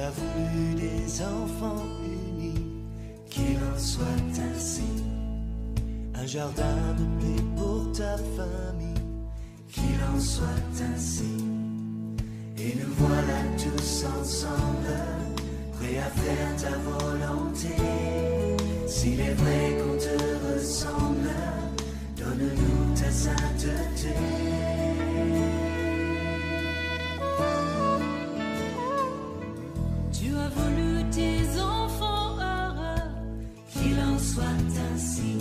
as voulu des enfants unis, qu'il en soit ainsi. Un jardin de paix pour ta famille, qu'il en soit ainsi. Et nous voilà tous ensemble, prêts à faire ta volonté. S'il est vrai qu'on te ressemble, donne-nous ta sainteté. Tu as voulu tes enfants heureux, qu'il en soit ainsi.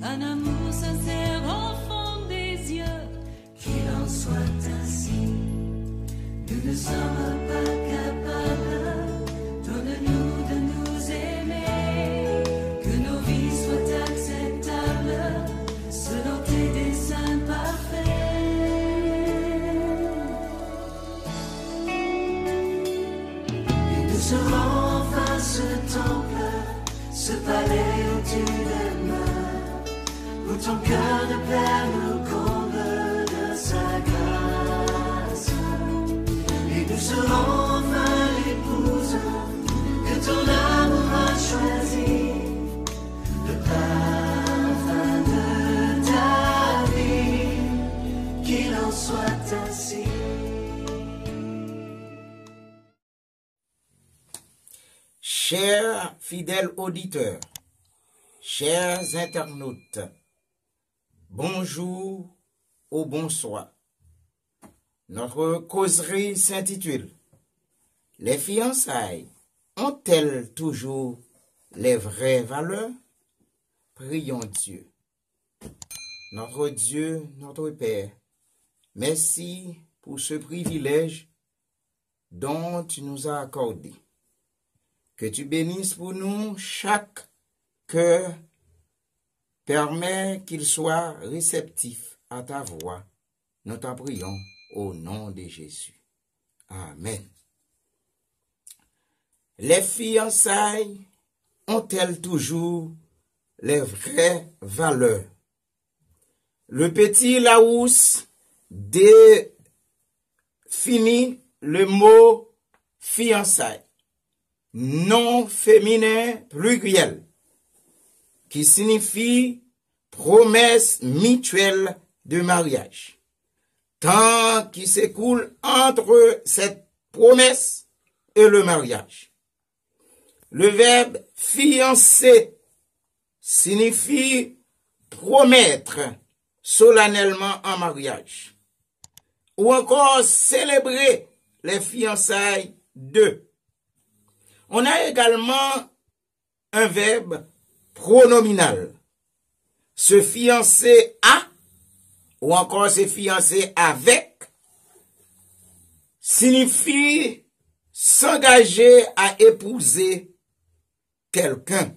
Un amour sincère au fond des yeux, qu'il en soit ainsi. Nous ne sommes pas capables, donne-nous de nous aimer, que nos vies soient acceptables, selon tes desseins parfaits. Et nous serons enfin ce temple, ce palais où tu demeures, où ton cœur de père nous comble de sa grâce. Et nous serons enfin l'épouse que ton amour a choisi, le parfum de ta vie, qu'il en soit ainsi. Chers fidèles auditeurs, chers internautes, bonjour ou bonsoir. Notre causerie s'intitule « Les fiançailles ont-elles toujours les vraies valeurs ?» Prions Dieu. Notre Dieu, notre Père, merci pour ce privilège dont tu nous as accordé. Que tu bénisses pour nous chaque cœur, permets qu'il soit réceptif à ta voix. Nous t'en prions au nom de Jésus. Amen. Les fiançailles ont-elles toujours les vraies valeurs? Le petit Larousse définit le mot fiançailles. Nom féminin pluriel, qui signifie promesse mutuelle de mariage. Temps qui s'écoule entre cette promesse et le mariage. Le verbe fiancer signifie promettre solennellement en mariage, ou encore célébrer les fiançailles de. On a également un verbe pronominal. Se fiancer à, ou encore se fiancer avec, signifie s'engager à épouser quelqu'un.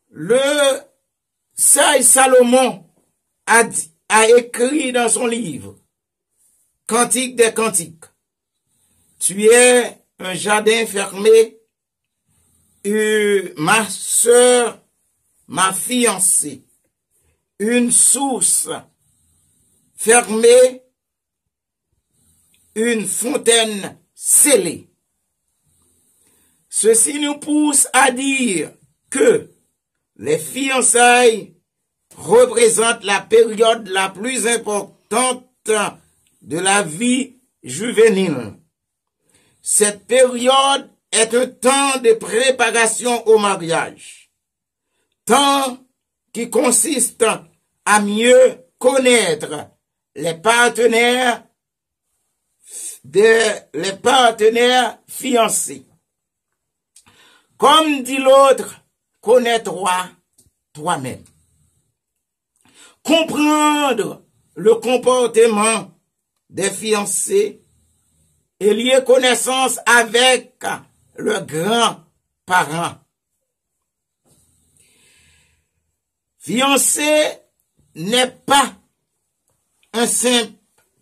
Le sage Salomon a écrit dans son livre Cantique des Cantiques. Tu es un jardin fermé, ma sœur, ma fiancée, une source fermée, une fontaine scellée. Ceci nous pousse à dire que les fiançailles représentent la période la plus importante de la vie juvénile. Cette période est un temps de préparation au mariage, temps qui consiste à mieux connaître les partenaires fiancés. Comme dit l'autre, connais-toi toi-même. Comprendre le comportement des fiancés et lier connaissance avec le grand-parent. Fiancé n'est pas un simple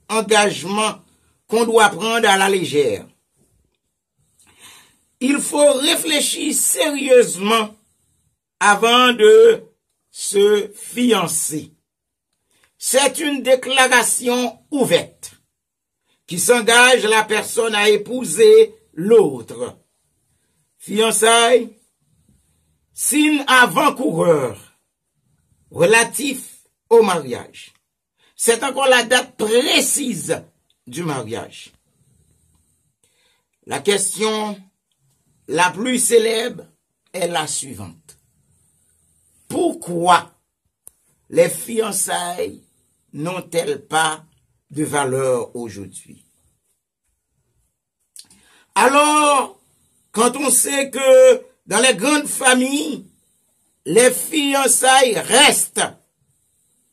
engagement qu'on doit prendre à la légère. Il faut réfléchir sérieusement avant de se fiancer. C'est une déclaration ouverte. qui s'engage la personne à épouser l'autre. Fiançailles, signe avant-coureur relatif au mariage. C'est encore la date précise du mariage. La question la plus célèbre est la suivante. Pourquoi les fiançailles n'ont-elles pas de valeur aujourd'hui? Alors, quand on sait que dans les grandes familles, les fiançailles restent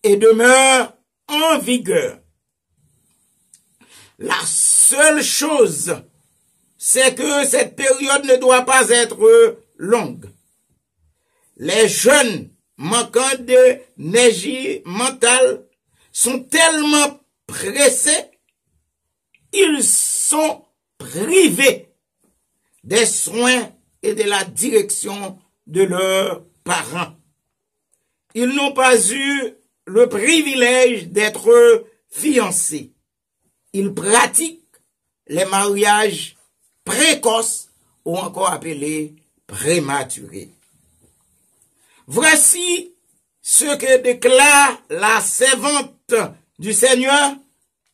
et demeurent en vigueur, la seule chose, c'est que cette période ne doit pas être longue. Les jeunes manquant d'énergie mentale sont tellement pressés, ils sont privés des soins et de la direction de leurs parents. Ils n'ont pas eu le privilège d'être fiancés. Ils pratiquent les mariages précoces ou encore appelés prématurés. Voici ce que déclare la servante du Seigneur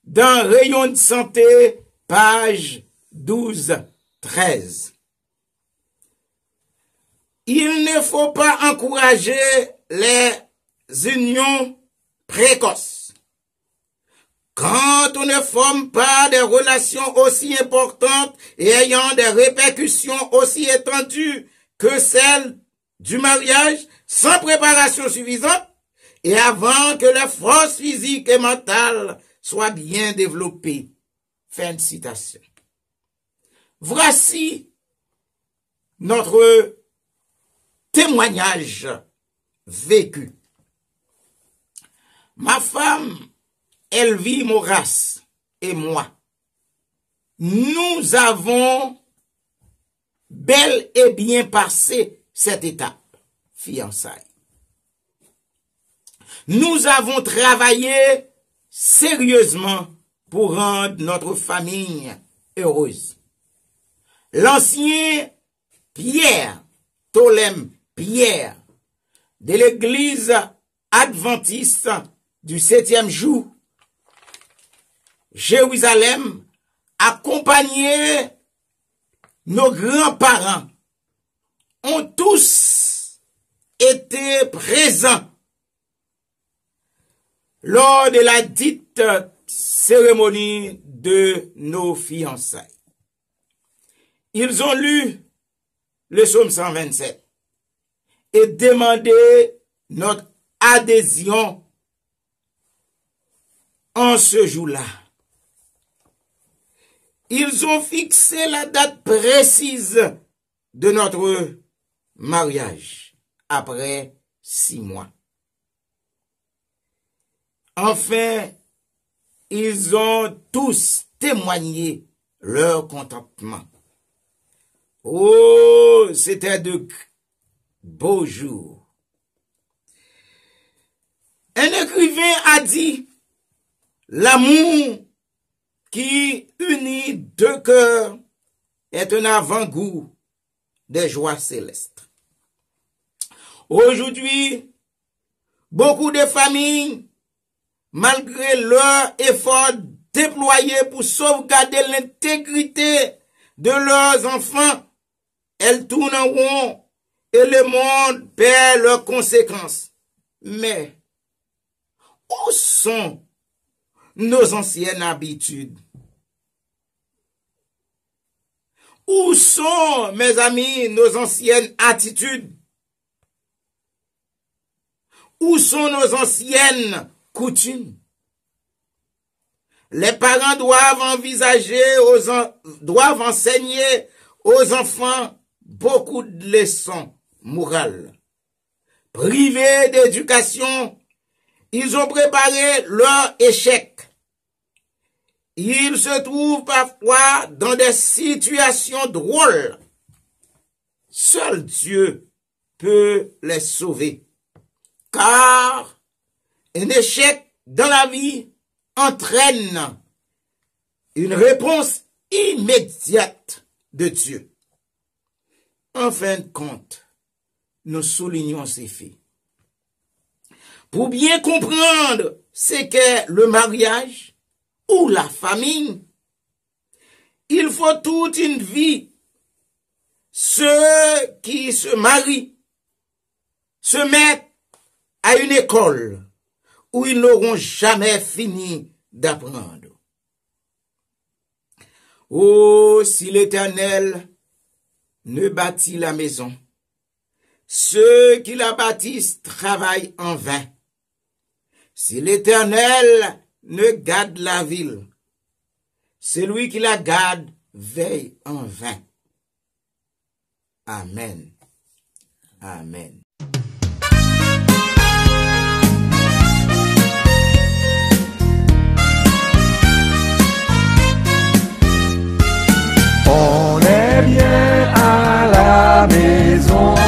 dans Rayon de santé, page 12-13. Il ne faut pas encourager les unions précoces. Quand on ne forme pas des relations aussi importantes et ayant des répercussions aussi étendues que celles du mariage, sans préparation suffisante, et avant que les forces physiques et mentales soient bien développées. Fin de citation. Voici notre témoignage vécu. Ma femme, Elvie Maurras, et moi, nous avons bel et bien passé cette étape, fiançailles. Nous avons travaillé sérieusement pour rendre notre famille heureuse. L'ancien Pierre, Tolem Pierre, de l'église adventiste du 7e jour, Jérusalem, accompagné nos grands-parents, ont tous été présents lors de la dite cérémonie de nos fiançailles. Ils ont lu le psaume 127 et demandé notre adhésion en ce jour-là. Ils ont fixé la date précise de notre mariage après 6 mois. Enfin, ils ont tous témoigné leur contentement. Oh, c'était de beaux jours. Un écrivain a dit, l'amour qui unit deux cœurs est un avant-goût des joies célestes. Aujourd'hui, beaucoup de familles, malgré leur effort déployé pour sauvegarder l'intégrité de leurs enfants, elles tournent en rond et le monde perd leurs conséquences. Mais où sont nos anciennes habitudes? Où sont, mes amis, nos anciennes attitudes? Où sont nos anciennes coutumes? Les parents doivent enseigner aux enfants beaucoup de leçons morales. Privés d'éducation, ils ont préparé leur échec. Ils se trouvent parfois dans des situations drôles. Seul Dieu peut les sauver. Car un échec dans la vie entraîne une réponse immédiate de Dieu. En fin de compte, nous soulignons ces faits. Pour bien comprendre ce qu'est le mariage ou la famille, il faut toute une vie. Ceux qui se marient se mettent à une école où ils n'auront jamais fini d'apprendre. Oh, si l'Éternel ne bâtit la maison, ceux qui la bâtissent travaillent en vain. Si l'Éternel ne garde la ville, celui qui la garde veille en vain. Amen. Amen. On est bien à la maison.